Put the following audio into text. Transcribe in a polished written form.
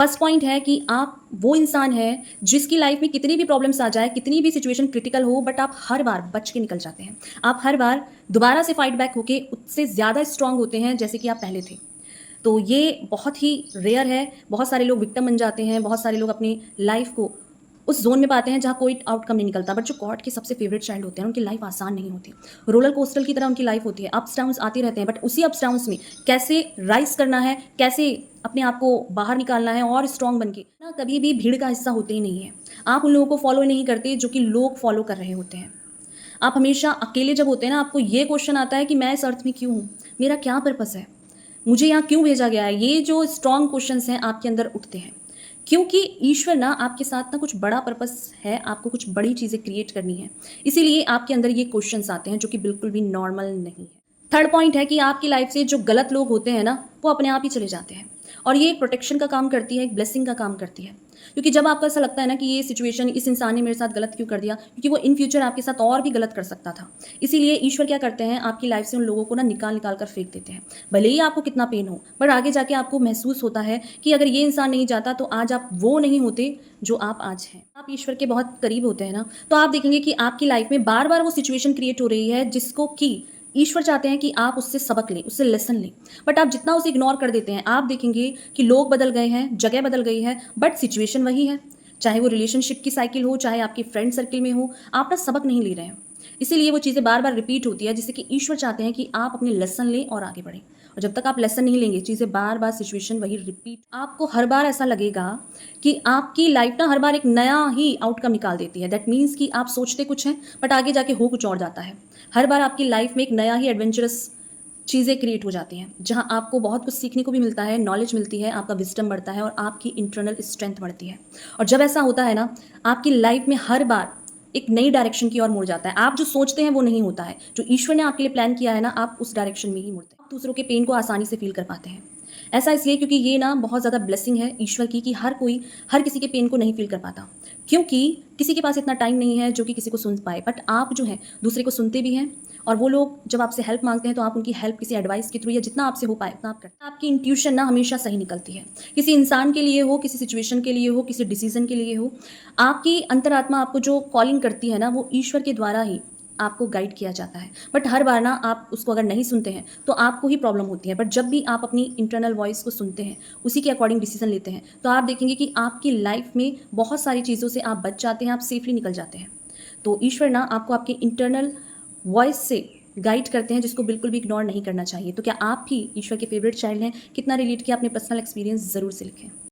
First point है कि आप वो इंसान हैं जिसकी लाइफ में कितनी भी प्रॉब्लम्स आ जाए, कितनी भी सिचुएशन क्रिटिकल हो, बट आप हर बार बच के निकल जाते हैं। आप हर बार दोबारा से फाइट बैक होके उससे ज़्यादा स्ट्रांग होते हैं जैसे कि आप पहले थे। तो ये बहुत ही रेयर है। बहुत सारे लोग विक्टिम बन जाते हैं, बहुत सारे लोग अपनी लाइफ को उस ज़ोन में पाते हैं जहाँ कोई आउटकम नहीं निकलता। बट जो गॉड के सबसे फेवरेट चाइल्ड होते हैं, उनकी लाइफ आसान नहीं होती। रोलर कोस्टर की तरह उनकी लाइफ होती है, अप्स डाउन्स आते रहते हैं, बट उसी अप्स डाउन्स में कैसे राइज़ करना है, कैसे अपने आप को बाहर निकालना है और स्ट्रॉन्ग बन के ना, कभी भी भीड़ का हिस्सा होते ही नहीं है। आप उन लोगों को फॉलो नहीं करते जो कि लोग फॉलो कर रहे होते हैं। आप हमेशा अकेले जब होते हैं ना, आपको ये क्वेश्चन आता है कि मैं इस अर्थ में क्यों हूँ? मेरा क्या पर्पस है? मुझे यहाँ क्यों भेजा गया है? ये जो स्ट्रॉन्ग क्वेश्चंस हैं आपके अंदर उठते हैं, क्योंकि ईश्वर ना आपके साथ ना कुछ बड़ा पर्पस है, आपको कुछ बड़ी चीज़ें क्रिएट करनी है। इसीलिए आपके अंदर ये क्वेश्चंस आते हैं जो कि बिल्कुल भी नॉर्मल नहीं है। थर्ड पॉइंट है कि आपकी लाइफ से जो गलत लोग होते हैं ना, वो अपने आप ही चले जाते हैं। और ये एक प्रोटेक्शन का काम करती है, एक ब्लेसिंग का काम करती है। क्योंकि जब आपको ऐसा लगता है ना कि ये सिचुएशन, इस इंसान ने मेरे साथ गलत क्यों कर दिया, क्योंकि वो इन फ्यूचर आपके साथ और भी गलत कर सकता था। इसीलिए ईश्वर क्या करते हैं, आपकी लाइफ से उन लोगों को ना निकाल निकाल कर फेंक देते हैं। भले ही आपको कितना पेन हो, बट आगे जाके आपको महसूस होता है कि अगर ये इंसान नहीं जाता तो आज आप वो नहीं होते जो आप आज हैं। आप ईश्वर के बहुत करीब होते हैं ना, तो आप देखेंगे कि आपकी लाइफ में बार बार वो सिचुएशन क्रिएट हो रही है जिसको कि ईश्वर चाहते हैं कि आप उससे सबक लें, उससे लेसन लें। बट आप जितना उसे इग्नोर कर देते हैं, आप देखेंगे कि लोग बदल गए हैं, जगह बदल गई है, बट सिचुएशन वही है। चाहे वो रिलेशनशिप की साइकिल हो, चाहे आपकी फ्रेंड सर्किल में हो, आप ना सबक नहीं ले रहे हैं। इसीलिए वो चीज़ें बार बार रिपीट होती है, जिससे कि ईश्वर चाहते हैं कि आप अपने लेसन लें और आगे बढ़ें। और जब तक आप लेसन नहीं लेंगे, चीज़ें बार बार सिचुएशन वही रिपीट, आपको हर बार ऐसा लगेगा कि आपकी लाइफ ना हर बार एक नया ही आउटकम निकाल देती है। दैट मीन्स कि आप सोचते कुछ हैं, बट आगे जाके हो कुछ और जाता है। हर बार आपकी लाइफ में एक नया ही एडवेंचरस चीज़ें क्रिएट हो जाती हैं, जहाँ आपको बहुत कुछ सीखने को भी मिलता है, नॉलेज मिलती है, आपका विज़डम बढ़ता है और आपकी इंटरनल स्ट्रेंथ बढ़ती है। और जब ऐसा होता है ना, आपकी लाइफ में हर बार एक नई डायरेक्शन की ओर मुड़ जाता है। आप जो सोचते हैं वो नहीं होता है, जो ईश्वर ने आपके लिए प्लान किया है ना, आप उस डायरेक्शन में ही मुड़ते हैं। आप दूसरों के पेन को आसानी से फील कर पाते हैं। ऐसा इसलिए क्योंकि ये ना बहुत ज़्यादा ब्लेसिंग है ईश्वर की कि हर कोई हर किसी के पेन को नहीं फील कर पाता, क्योंकि किसी के पास इतना टाइम नहीं है जो कि किसी को सुन पाए। बट आप जो हैं दूसरे को सुनते भी हैं, और वो लोग जब आपसे हेल्प मांगते हैं तो आप उनकी हेल्प किसी एडवाइस के थ्रू या जितना आपसे हो पाए उतना आप करते हैं। आपकी इंट्यूशन ना हमेशा सही निकलती है, किसी इंसान के लिए हो, किसी सिचुएशन के लिए हो, किसी डिसीजन के लिए हो। आपकी अंतरात्मा आपको जो कॉलिंग करती है ना, वो ईश्वर के द्वारा ही आपको गाइड किया जाता है। बट हर बार ना आप उसको अगर नहीं सुनते हैं तो आपको ही प्रॉब्लम होती है। बट जब भी आप अपनी इंटरनल वॉइस को सुनते हैं, उसी के अकॉर्डिंग डिसीजन लेते हैं, तो आप देखेंगे कि आपकी लाइफ में बहुत सारी चीज़ों से आप बच जाते हैं, आप सेफली निकल जाते हैं। तो ईश्वर ना आपको आपके इंटरनल वॉइस से गाइड करते हैं, जिसको बिल्कुल भी इग्नोर नहीं करना चाहिए। तो क्या आप भी ईश्वर के फेवरेट चाइल्ड हैं? कितना रिलेट किया, अपने पर्सनल एक्सपीरियंस ज़रूर से लिखें।